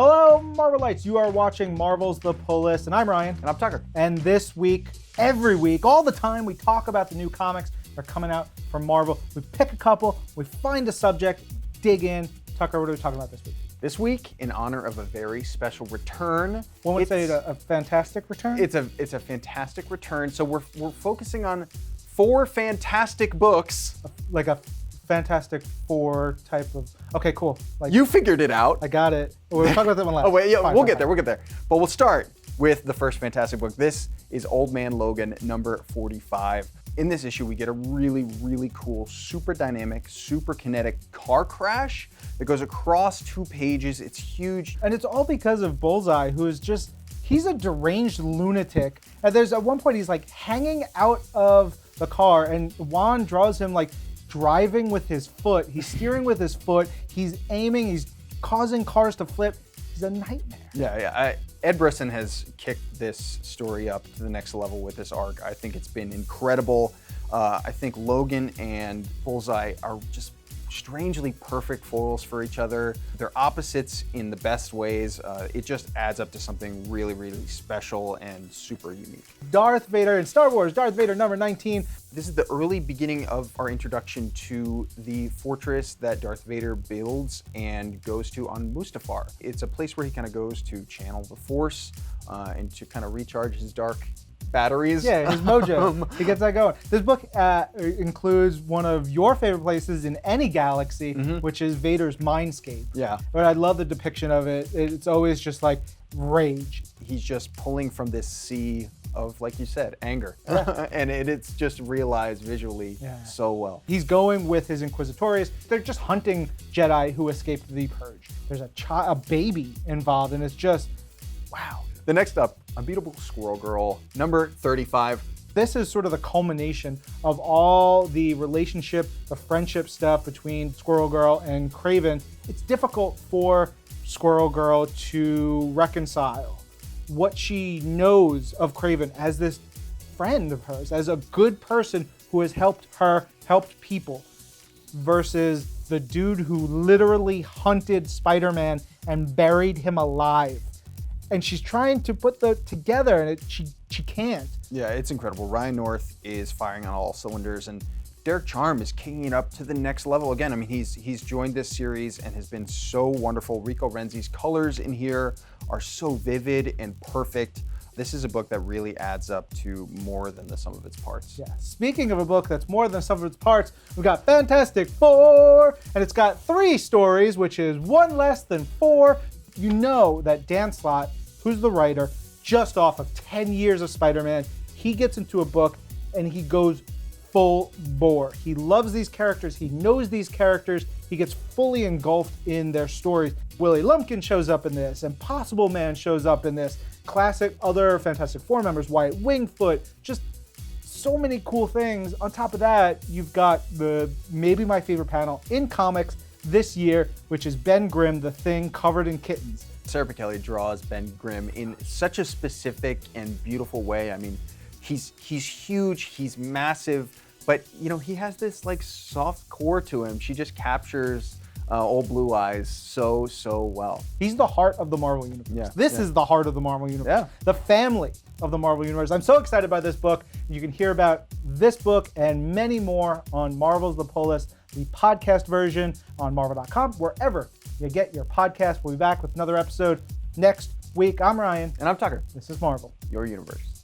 Hello, Marvelites. You are watching Marvel's The Pull List, and I'm Ryan. And I'm Tucker. And this week, every week, all the time, we talk about the new comics that are coming out from Marvel. We pick a couple, we find a subject, dig in. Tucker, what are we talking about this week? This week, in honor of a very special return. One would say a fantastic return? It's a fantastic return. So we're focusing on 4 fantastic books. Like a Fantastic Four type of, okay, cool. Like, You figured it out. I got it. We'll talk about that one last. Oh wait, yeah, Fine, we'll fine, get there, we'll get there. But we'll start with the first fantastic book. This is Old Man Logan, number 45. In this issue, we get a really, really cool, super dynamic, super kinetic car crash that goes across 2 pages. It's huge. And it's all because of Bullseye, who is just, he's a deranged lunatic. And there's at one point, he's like hanging out of the car and Juan draws him like driving with his foot. He's steering with his foot. He's aiming. He's causing cars to flip. He's a nightmare. Yeah. Ed Brisson has kicked this story up to the next level with this arc. I think it's been incredible. I think Logan and Bullseye are just strangely perfect foils for each other. They're opposites in the best ways. It just adds up to something really, really special and super unique. Darth Vader in Star Wars, Darth Vader number 19. This is the early beginning of our introduction to the fortress that Darth Vader builds and goes to on Mustafar. It's a place where he kind of goes to channel the Force and to kind of recharge his dark batteries. Yeah, his mojo. He gets that going. This book includes one of your favorite places in any galaxy, which is Vader's mindscape. Yeah. But I love the depiction of it. It's always just like rage. He's just pulling from this sea of, like you said, anger. Yeah. And it's just realized visually so well. He's going with his Inquisitorius. They're just hunting Jedi who escaped the Purge. There's a baby involved, and it's just, wow. The next up, Unbeatable Squirrel Girl, number 35. This is sort of the culmination of all the relationship, the friendship stuff between Squirrel Girl and Kraven. It's difficult for Squirrel Girl to reconcile what she knows of Kraven as this friend of hers, as a good person who has helped her, helped people, versus the dude who literally hunted Spider-Man and buried him alive. And she's trying to put the together, and she can't. Yeah, it's incredible. Ryan North is firing on all cylinders, and Derek Charm is kicking it up to the next level again. I mean, he's joined this series and has been so wonderful. Rico Renzi's colors in here are so vivid and perfect. This is a book that really adds up to more than the sum of its parts. Yeah. Speaking of a book that's more than the sum of its parts, we've got Fantastic Four, and it's got 3 stories, which is 1 less than 4. You know that Dan Slott, who's the writer, just off of 10 years of Spider-Man, he gets into a book and he goes full bore. He loves these characters, he knows these characters, he gets fully engulfed in their stories. Willie Lumpkin shows up in this, Impossible Man shows up in this, classic other Fantastic Four members, Wyatt Wingfoot, just so many cool things. On top of that, you've got maybe my favorite panel in comics this year, which is Ben Grimm, the Thing covered in kittens. Sarah Pichelli draws Ben Grimm in such a specific and beautiful way. I mean, he's huge, he's massive, but you know, he has this like soft core to him. She just captures old Blue Eyes so well. He's the heart of the Marvel Universe. Yeah, This is the heart of the Marvel Universe. Yeah. The family of the Marvel Universe. I'm so excited by this book. You can hear about this book and many more on Marvel's The Pull List, the podcast version on Marvel.com, wherever you get your podcast. We'll be back with another episode next week. I'm Ryan. And I'm Tucker. This is Marvel, Your universe.